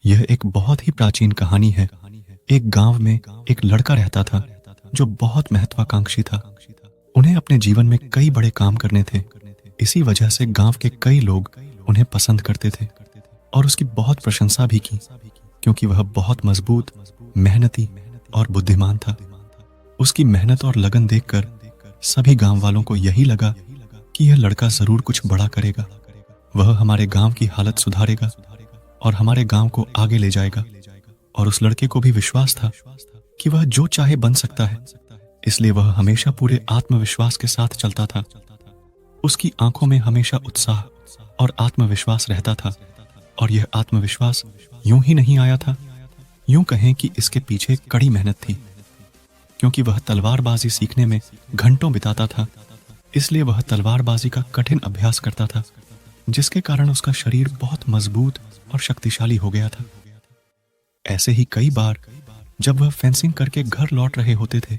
यह एक बहुत ही प्राचीन कहानी है। एक गांव में एक लड़का रहता था जो बहुत महत्वाकांक्षी था। उन्हें अपने जीवन में कई बड़े काम करने थे। इसी वजह से गांव के कई लोग उन्हें पसंद करते थे और उसकी बहुत प्रशंसा भी की, क्योंकि वह बहुत मजबूत, मेहनती और बुद्धिमान था। उसकी मेहनत और लगन देखकर सभी गांव वालों को यही लगा कि यह लड़का जरूर कुछ बड़ा करेगा। वह हमारे गांव की हालत सुधारेगा और हमारे गांव को आगे ले जाएगा। और उस लड़के को भी विश्वास था कि वह जो चाहे बन सकता है, इसलिए वह हमेशा पूरे आत्मविश्वास के साथ चलता था। उसकी आंखों में हमेशा उत्साह और आत्मविश्वास रहता था। और यह आत्मविश्वास यूं ही नहीं आया था, यूं कहें कि इसके पीछे कड़ी मेहनत थी। क्योंकि वह तलवारबाजी सीखने में घंटों बिताता था, इसलिए वह तलवारबाजी का कठिन अभ्यास करता था, जिसके कारण उसका शरीर बहुत मजबूत और शक्तिशाली हो गया था। ऐसे ही कई बार जब वह फेंसिंग करके घर लौट रहे होते थे,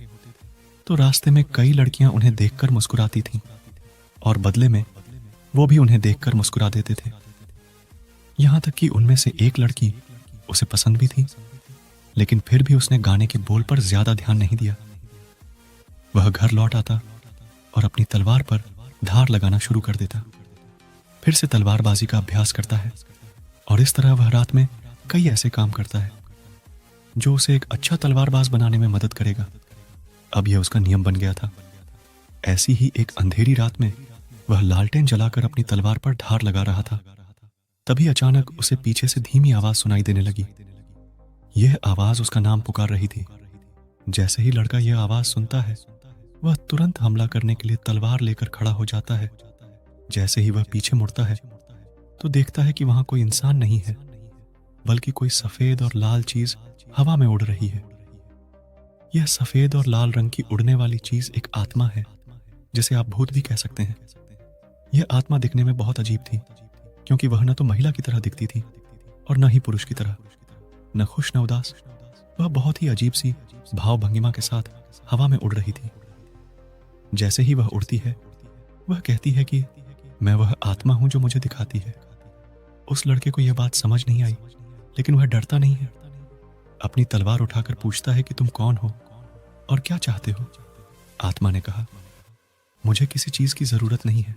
तो रास्ते में कई लड़कियां उन्हें देखकर मुस्कुराती थीं और बदले में वो भी उन्हें देखकर मुस्कुरा देते थे। यहां तक कि उनमें से एक लड़की उसे पसंद भी थी, लेकिन फिर भी उसने गाने के बोल पर ज्यादा ध्यान नहीं दिया। वह घर लौट आता और अपनी तलवार पर धार लगाना शुरू कर देता। फिर से तलवारबाजी का अभ्यास करता है और इस तरह वह रात में कई ऐसे काम करता है जो उसे एक अच्छा तलवारबाज बनाने में मदद करेगा। अब यह उसका नियम बन गया था। ऐसी ही एक अंधेरी रात में वह लालटेन जलाकर अपनी तलवार पर धार लगा रहा था। तभी अचानक उसे पीछे से धीमी आवाज सुनाई देने लगी। यह आवाज उसका नाम पुकार रही थी। जैसे ही लड़का यह आवाज सुनता है, वह तुरंत हमला करने के लिए तलवार लेकर खड़ा हो जाता है। जैसे ही वह पीछे मुड़ता है तो देखता है कि वहां कोई इंसान नहीं है, बल्कि कोई सफेद और लाल चीज हवा में उड़ रही है। यह सफेद और लाल रंग की उड़ने वाली चीज एक आत्मा है, जिसे आप भूत भी कह सकते हैं। यह आत्मा दिखने में बहुत अजीब थी, क्योंकि वह न तो महिला की तरह दिखती थी और न ही पुरुष की तरह, न खुश न उदास। वह बहुत ही अजीब सी भाव भंगिमा के साथ हवा में उड़ रही थी। जैसे ही वह उड़ती है, वह कहती है कि मैं वह आत्मा हूं जो मुझे दिखाती है। उस लड़के को यह बात समझ नहीं आई, लेकिन वह डरता नहीं है। अपनी तलवार उठाकर पूछता है कि तुम कौन हो और क्या चाहते हो। आत्मा ने कहा, मुझे किसी चीज की जरूरत नहीं है,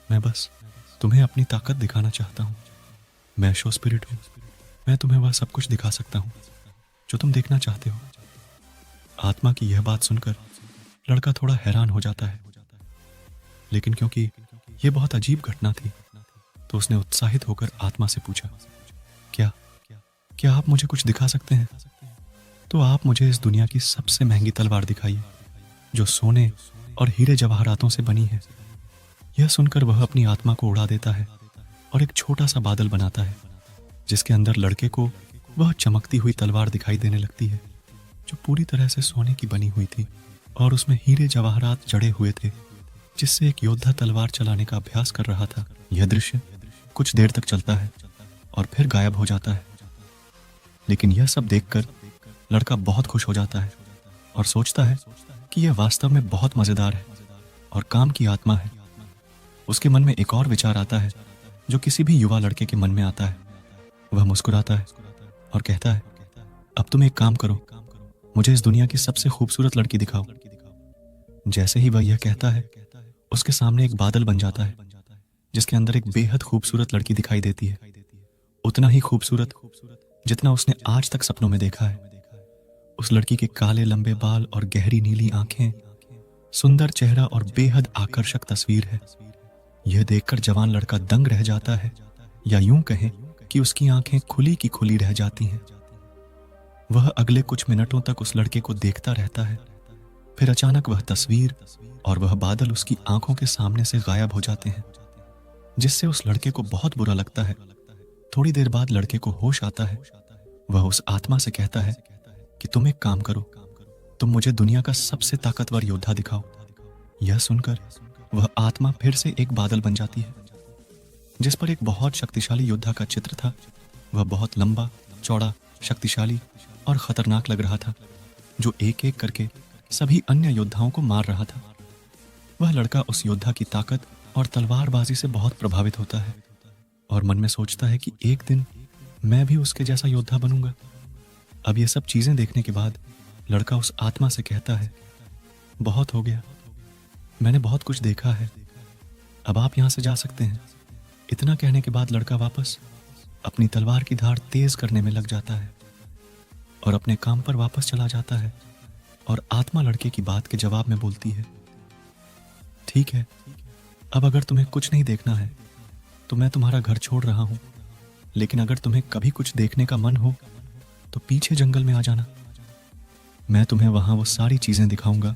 मैं बस तुम्हें अपनी ताकत दिखाना चाहता हूं। मैं शो स्पिरिट हूं, मैं तुम्हें वह सब कुछ दिखा सकता हूं जो तुम देखना चाहते हो। आत्मा की यह बात सुनकर लड़का थोड़ा हैरान हो जाता है, लेकिन क्योंकि यह बहुत अजीब घटना थी, तो उसने उत्साहित होकर आत्मा से पूछा, क्या आप मुझे कुछ दिखा सकते हैं? तो आप मुझे इस दुनिया की सबसे महंगी तलवार दिखाइए, जो सोने और हीरे जवाहरातों से बनी है। यह सुनकर वह अपनी आत्मा को उड़ा देता है और एक छोटा सा बादल बनाता है, जिसके अंदर लड़के को वह चमकती हुई तलवार दिखाई देने लगती है, जो पूरी तरह से सोने की बनी हुई थी और उसमें हीरे जवाहरात जड़े हुए थे, जिससे एक योद्धा तलवार चलाने का अभ्यास कर रहा था। यह दृश्य कुछ देर तक चलता है और फिर गायब हो जाता है। लेकिन यह सब देखकर लड़का बहुत खुश हो जाता है और सोचता है कि यह वास्तव में बहुत मजेदार है और काम की आत्मा है। उसके मन में एक और विचार आता है जो किसी भी युवा लड़के के मन में आता है। वह मुस्कुराता है और कहता है, अब तुम एक काम करो, मुझे इस दुनिया की सबसे खूबसूरत लड़की दिखाओ। जैसे ही वह यह कहता है, उसके सामने एक बादल बन जाता है, जिसके अंदर एक बेहद खूबसूरत लड़की दिखाई देती है। उतना ही खूबसूरत जितना उसने आज तक सपनों में देखा है। उस लड़की के काले लंबे बाल और गहरी नीली आंखें, सुंदर चेहरा और बेहद आकर्षक तस्वीर है। यह देखकर जवान लड़का दंग रह जाता है, या यूं कहें कि उसकी आंखें खुली की खुली रह जाती हैं। वह अगले कुछ मिनटों तक उस लड़के को देखता रहता है। फिर अचानक वह तस्वीर और वह बादल उसकी आंखों के सामने से गायब हो जाते हैं, जिससे उस लड़के को बहुत बुरा लगता है। थोड़ी देर बाद लड़के को होश आता है। वह उस आत्मा से कहता है कि तुम एक काम करो, तुम मुझे दुनिया का सबसे ताकतवर योद्धा दिखाओ। यह सुनकर वह आत्मा फिर से एक बादल बन जाती है, जिस पर एक बहुत शक्तिशाली योद्धा का चित्र था। वह बहुत लंबा, चौड़ा, शक्तिशाली और खतरनाक लग रहा था, जो एक एक करके सभी अन्य योद्धाओं को मार रहा था। वह लड़का उस योद्धा की ताकत और तलवारबाजी से बहुत प्रभावित होता है और मन में सोचता है कि एक दिन मैं भी उसके जैसा योद्धा बनूंगा। अब ये सब चीजें देखने के बाद लड़का उस आत्मा से कहता है, बहुत हो गया, मैंने बहुत कुछ देखा है, अब आप यहां से जा सकते हैं। इतना कहने के बाद लड़का वापस अपनी तलवार की धार तेज करने में लग जाता है और अपने काम पर वापस चला जाता है। और आत्मा लड़के की बात के जवाब में बोलती है, ठीक है, अब अगर तुम्हें कुछ नहीं देखना है तो मैं तुम्हारा घर छोड़ रहा हूं, लेकिन अगर तुम्हें कभी कुछ देखने का मन हो तो पीछे जंगल में आ जाना। मैं तुम्हें वहां वो सारी चीजें दिखाऊंगा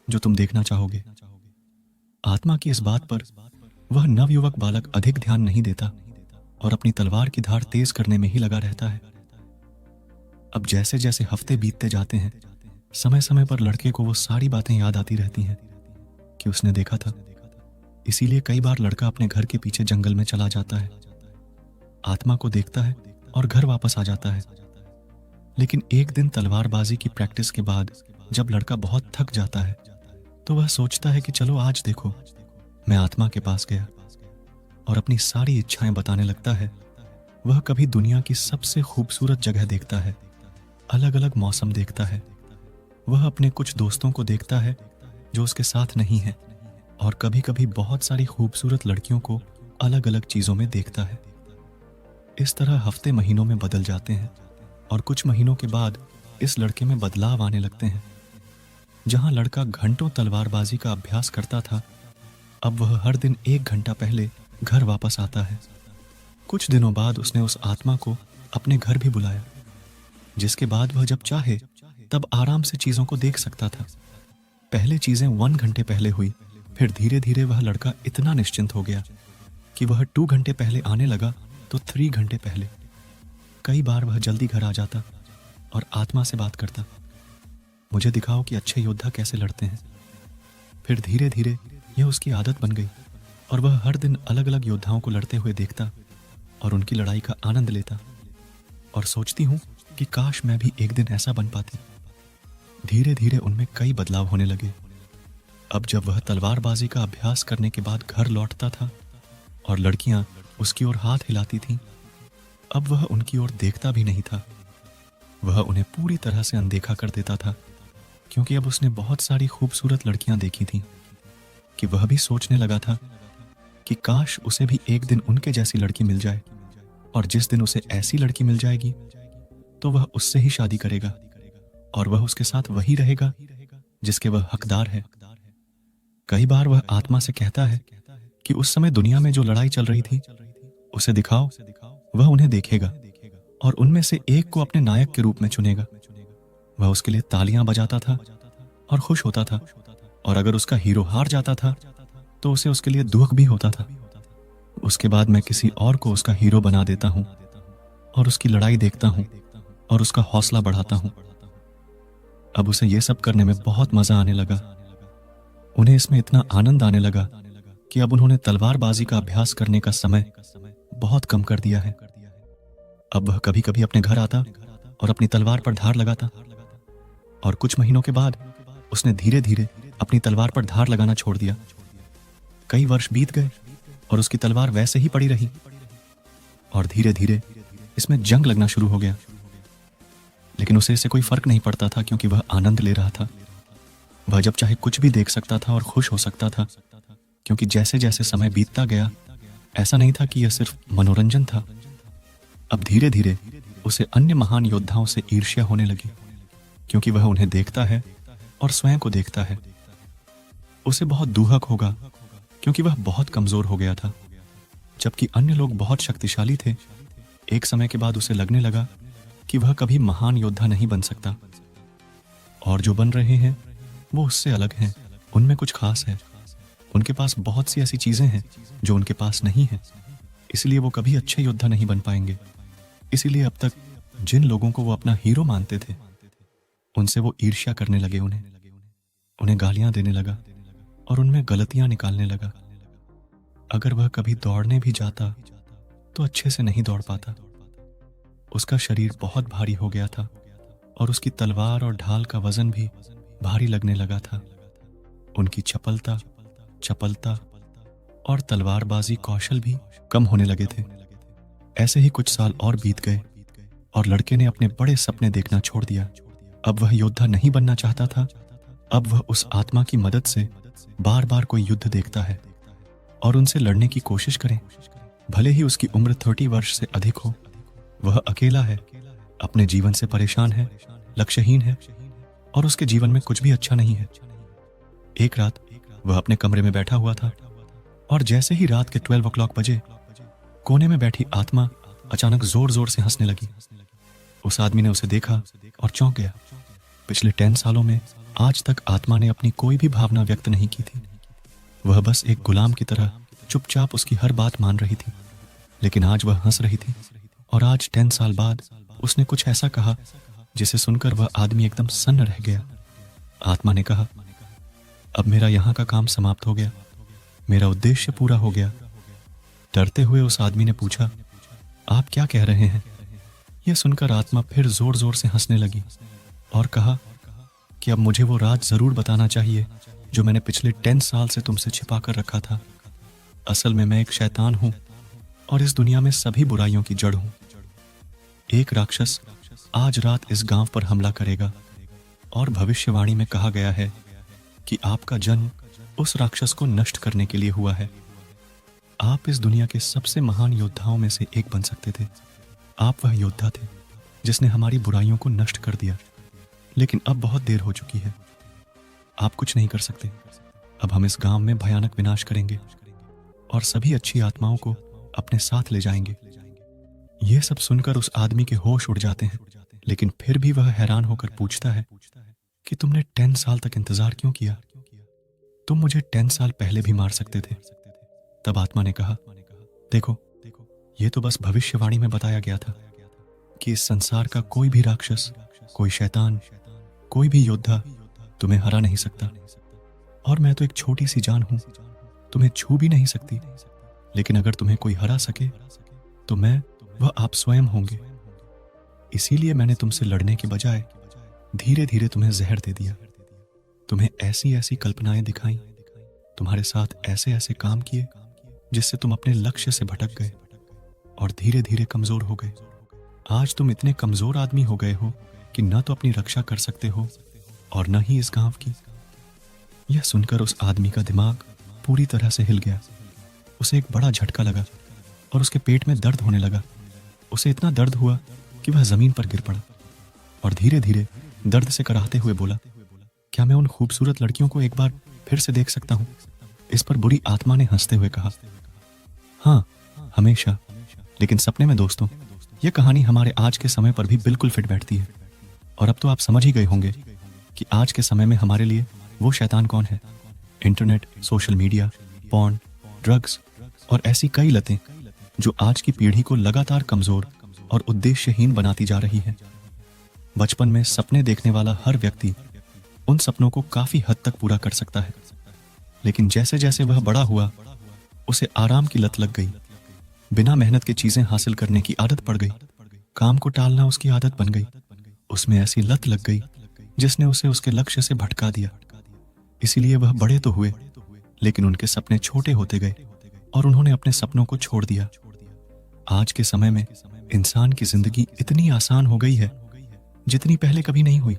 जो तुम देखना चाहोगे। आत्मा की इस बात पर वह नवयुवक बालक अधिक ध्यान नहीं देता और अपनी तलवार की धार तेज करने में ही लगा रहता है। अब जैसे जैसे हफ्ते बीतते जाते हैं, समय समय पर लड़के को वो सारी बातें याद आती रहती हैं कि उसने देखा था। इसीलिए कई बार लड़का अपने घर के पीछे जंगल में चला जाता है, आत्मा को देखता है और घर वापस आ जाता है। लेकिन एक दिन तलवारबाजी की प्रैक्टिस के बाद जब लड़का बहुत थक जाता है तो वह सोचता है कि चलो आज देखो, मैं आत्मा के पास गया और अपनी सारी इच्छाएं बताने लगता है। वह कभी दुनिया की सबसे खूबसूरत जगह देखता है, अलग अलग मौसम देखता है। वह अपने कुछ दोस्तों को देखता है जो उसके साथ नहीं है, और कभी कभी बहुत सारी खूबसूरत लड़कियों को अलग अलग चीजों में देखता है। इस तरह हफ्ते महीनों में बदल जाते हैं और कुछ महीनों के बाद इस लड़के में बदलाव आने लगते हैं। जहां लड़का घंटों तलवारबाजी का अभ्यास करता था, अब वह हर दिन 1 घंटा पहले घर वापस आता है। कुछ दिनों बाद उसने उस आत्मा को अपने घर भी बुलाया, जिसके बाद वह जब चाहे तब आराम से चीजों को देख सकता था। पहले चीजें 1 घंटे पहले हुई, फिर धीरे धीरे वह लड़का इतना निश्चिंत हो गया कि वह 2 घंटे पहले आने लगा तो 3 घंटे पहले। कई बार वह जल्दी घर आ जाता और आत्मा से बात करता, मुझे दिखाओ कि अच्छे योद्धा कैसे लड़ते हैं। फिर धीरे धीरे यह उसकी आदत बन गई और वह हर दिन अलग अलग योद्धाओं को लड़ते हुए देखता और उनकी लड़ाई का आनंद लेता। और सोचती हूँ कि काश मैं भी एक दिन ऐसा बन पाती। धीरे धीरे उनमें कई बदलाव होने लगे। अब जब वह तलवारबाजी का अभ्यास करने के बाद घर लौटता था और लड़कियां उसकी ओर हाथ हिलाती थीं, अब वह उनकी ओर देखता भी नहीं था। वह उन्हें पूरी तरह से अनदेखा कर देता था, क्योंकि अब उसने बहुत सारी खूबसूरत लड़कियां देखी थीं कि वह भी सोचने लगा था कि काश उसे भी एक दिन उनके जैसी लड़की मिल जाए, और जिस दिन उसे ऐसी लड़की मिल जाएगी तो वह उससे ही शादी करेगा और वह उसके साथ वही रहेगा जिसके वह हकदार है। कई बार वह आत्मा से कहता है कि उस समय दुनिया में जो लड़ाई चल रही थी उसे दिखाओ। वह उन्हें देखेगा और उनमें से एक को अपने नायक के रूप में चुनेगा। वह उसके लिए तालियां बजाता था और खुश होता था, और अगर उसका हीरो हार जाता था तो उसे उसके लिए दुख भी होता था। उसके बाद मैं किसी और को उसका हीरो बना देता हूं और उसकी लड़ाई देखता हूं और उसका हौसला बढ़ाता हूं। अब उसे यह सब करने में बहुत मजा आने लगा। उन्हें इसमें इतना आनंद आने लगा कि अब उन्होंने तलवारबाजी का अभ्यास करने का समय बहुत कम कर दिया है। अब वह कभी कभी अपने घर आता और अपनी तलवार पर धार लगाता, और कुछ महीनों के बाद उसने धीरे धीरे अपनी तलवार पर धार लगाना छोड़ दिया। कई वर्ष बीत गए और उसकी तलवार वैसे ही पड़ी रही, और धीरे धीरे इसमें जंग लगना शुरू हो गया। लेकिन उसे इससे कोई फर्क नहीं पड़ता था, क्योंकि वह आनंद ले रहा था। वह जब चाहे कुछ भी देख सकता था और खुश हो सकता था, क्योंकि जैसे जैसे समय बीतता गया ऐसा नहीं था कि यह सिर्फ मनोरंजन था। अब धीरे धीरे उसे अन्य महान योद्धाओं से ईर्ष्या होने लगी, क्योंकि वह उन्हें देखता है और स्वयं को देखता है। उसे बहुत दुहक होगा, क्योंकि वह बहुत कमजोर हो गया था, जबकि अन्य लोग बहुत शक्तिशाली थे। एक समय के बाद उसे लगने लगा कि वह कभी महान योद्धा नहीं बन सकता, और जो बन रहे हैं वो उससे अलग हैं। उनमें कुछ खास है। उनके पास बहुत सी ऐसी चीजें हैं जो उनके पास नहीं है, इसलिए वो कभी अच्छे योद्धा नहीं बन पाएंगे। इसीलिए अब तक जिन लोगों को वो अपना हीरो मानते थे उनसे वो ईर्ष्या करने लगे। उन्हें गालियां देने लगा और उनमें गलतियां निकालने लगा। अगर वह कभी दौड़ने भी जाता तो अच्छे से नहीं दौड़ पाता। उसका शरीर बहुत भारी हो गया था और उसकी तलवार और ढाल का वजन भी भारी लगने लगा था। उनकी चपलता और तलवारबाजी कौशल भी कम होने लगे थे। ऐसे ही कुछ साल और बीत गए और लड़के ने अपने बड़े सपने देखना छोड़ दिया। अब वह योद्धा नहीं बनना चाहता था। अब वह उस आत्मा की मदद से बार बार कोई युद्ध देखता है और उनसे लड़ने की कोशिश करे। भले ही उसकी उम्र 30 वर्ष से अधिक हो, वह अकेला है, अपने जीवन से परेशान है, लक्ष्यहीन है और उसके जीवन में कुछ भी अच्छा नहीं है। एक रात वह अपने कमरे में बैठा हुआ था और जैसे ही रात के 12 o'clock बजे, कोने में बैठी आत्मा अचानक जोर जोर से हंसने लगी। उस आदमी ने उसे देखा और चौंक गया। पिछले 10 सालों में आज तक आत्मा ने अपनी कोई भी भावना व्यक्त नहीं की थी। वह बस एक गुलाम की तरह चुपचाप उसकी हर बात मान रही थी, लेकिन आज वह हंस रही थी और आज 10 साल बाद उसने कुछ ऐसा कहा जिसे सुनकर वह आदमी एकदम सन्न रह गया। आत्मा ने कहा, अब मेरा यहाँ का काम समाप्त हो गया, मेरा उद्देश्य पूरा हो गया। डरते हुए उस आदमी ने पूछा, आप क्या कह रहे हैं? यह सुनकर आत्मा फिर जोर जोर से हंसने लगी और कहा कि अब मुझे वो राज जरूर बताना चाहिए जो मैंने पिछले 10 साल से तुमसे छिपा कर रखा था। असल में मैं एक शैतान हूं और इस दुनिया में सभी बुराइयों की जड़ हूं। एक राक्षस आज रात इस गांव पर हमला करेगा और भविष्यवाणी में कहा गया है कि आपका जन्म उस राक्षस को नष्ट करने के लिए हुआ है। आप इस दुनिया के सबसे महान योद्धाओं में से एक बन सकते थे। आप वह योद्धा थे जिसने हमारी बुराइयों को नष्ट कर दिया, लेकिन अब बहुत देर हो चुकी है। आप कुछ नहीं कर सकते। अब हम इस गांव में भयानक विनाश करेंगे और सभी अच्छी आत्माओं को अपने साथ ले जाएंगे। यह सब सुनकर उस आदमी के होश उड़ जाते हैं, लेकिन फिर भी वह हैरान होकर पूछता है कि तुमने 10 साल तक इंतजार क्यों किया? तुम मुझे 10 साल पहले भी मार सकते थे। तब आत्मा ने कहा, देखो, यह तो बस भविष्यवाणी में बताया गया था कि इस संसार का कोई भी राक्षस, कोई शैतान, कोई भी योद्धा तुम्हें हरा नहीं सकता। और मैं तो एक छोटी सी जान हूं, तुम्हें छू भी नहीं सकती। लेकिन अगर तुम्हें कोई हरा सके तो मैं, वह आप स्वयं होंगे। इसीलिए मैंने तुमसे लड़ने के बजाय धीरे धीरे तुम्हें जहर दे दिया, तुम्हें ऐसी ऐसी कल्पनाएं दिखाई, तुम्हारे साथ ऐसे ऐसे काम किए जिससे तुम अपने लक्ष्य से भटक गए और धीरे धीरे कमजोर हो गए। आज तुम इतने कमजोर आदमी हो गए हो कि न तो अपनी रक्षा कर सकते हो और न ही इस गांव की। यह सुनकर उस आदमी का दिमाग पूरी तरह से हिल गया। उसे एक बड़ा झटका लगा और उसके पेट में दर्द होने लगा। उसे इतना दर्द हुआ कि वह जमीन पर गिर पड़ा और धीरे धीरे दर्द से कराहते हुए बोला, क्या मैं उन खूबसूरत लड़कियों को एक बार फिर से देख सकता हूं? इस पर बुरी आत्मा ने हंसते हुए कहा, हाँ, हमेशा, लेकिन सपने में। दोस्तों, यह कहानी हमारे आज के समय पर भी बिल्कुल फिट बैठती है। और अब तो आप समझ ही गए होंगे कि आज के समय में हमारे लिए वो शैतान कौन है। Internet, social media, porn, drugs और ऐसी कई लतें जो आज की पीढ़ी को लगातार कमजोर और उद्देश्यहीन बनाती जा रही है। बचपन में सपने देखने वाला हर व्यक्ति उन सपनों को काफी हद तक पूरा कर सकता है, लेकिन जैसे जैसे वह बड़ा हुआ उसे आराम की लत लग गई। बिना मेहनत के चीजें हासिल करने की आदत पड़ गई। काम को टालना उसकी आदत बन गई। उसमें ऐसी लत लग गई जिसने उसे उसके लक्ष्य से भटका दिया। इसीलिए वह बड़े तो हुए, लेकिन उनके सपने छोटे होते गए और उन्होंने अपने सपनों को छोड़ दिया। आज के समय में इंसान की जिंदगी इतनी आसान हो गई है जितनी पहले कभी नहीं हुई।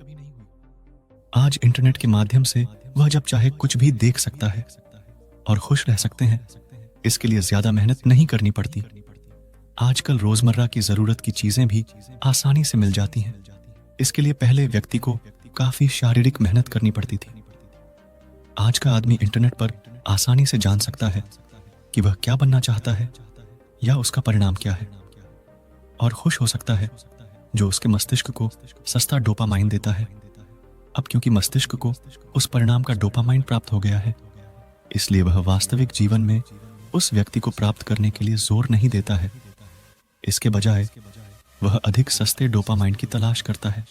आज इंटरनेट के माध्यम से वह जब चाहे कुछ भी देख सकता है और खुश रह सकते हैं। इसके लिए ज्यादा मेहनत नहीं करनी पड़ती। आजकल रोजमर्रा की जरूरत की चीजें भी आसानी से मिल जाती हैं। इसके लिए पहले व्यक्ति को काफी शारीरिक मेहनत करनी पड़ती थी। आज का आदमी इंटरनेट पर आसानी से जान सकता है कि वह क्या बनना चाहता है या उसका परिणाम क्या है, और खुश हो सकता है जो उसके मस्तिष्क को सस्ता डोपामाइन देता है। अब क्योंकि मस्तिष्क को उस परिणाम का डोपामाइन प्राप्त हो गया है, इसलिए वह वास्तविक जीवन में उस व्यक्ति को प्राप्त करने के लिए जोर नहीं देता है। इसके बजाय वह अधिक सस्ते डोपामाइन की तलाश करता है।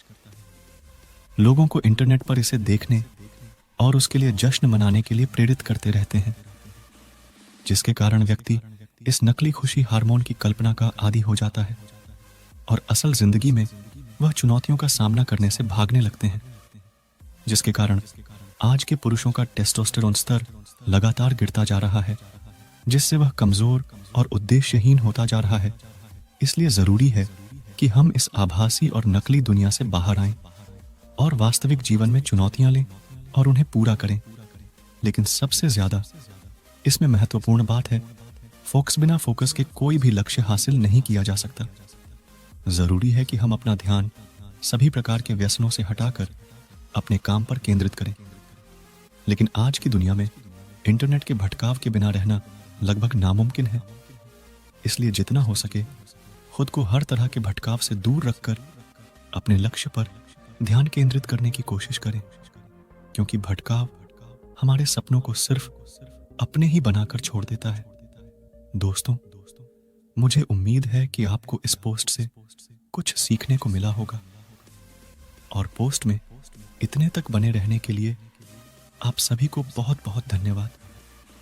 लोगों को इंटरनेट पर इसे देखने और उसके लिए जश्न मनाने के लिए प्रेरित करते रहते हैं, जिसके कारण व्यक्ति इस नकली खुशी हार्मोन की कल्पना का आदी हो जाता है और असल जिंदगी में वह चुनौतियों का सामना करने से भागने लगते हैं, जिसके कारण आज के पुरुषों का टेस्टोस्टेरोन स्तर लगातार गिरता जा रहा है, जिससे वह कमजोर और उद्देश्यहीन होता जा रहा है। इसलिए जरूरी है कि हम इस आभासी और नकली दुनिया से बाहर आएं और वास्तविक जीवन में चुनौतियां लें और उन्हें पूरा करें। लेकिन सबसे ज्यादा इसमें महत्वपूर्ण बात है, फोकस बिना फोकस के कोई भी लक्ष्य हासिल नहीं किया जा सकता। जरूरी है कि हम अपना ध्यान सभी प्रकार के व्यसनों से हटाकर अपने काम पर केंद्रित करें। लेकिन आज की दुनिया में इंटरनेट के भटकाव के बिना रहना लगभग नामुमकिन है। इसलिए जितना हो सके खुद को हर तरह के भटकाव से दूर रखकर अपने लक्ष्य पर ध्यान केंद्रित करने की कोशिश करें, क्योंकि भटकाव हमारे सपनों को सिर्फ अपने ही बनाकर छोड़ देता है। दोस्तों, मुझे उम्मीद है कि आपको इस पोस्ट से कुछ सीखने को मिला होगा, और पोस्ट में इतने तक बने रहने के लिए आप सभी को बहुत बहुत धन्यवाद।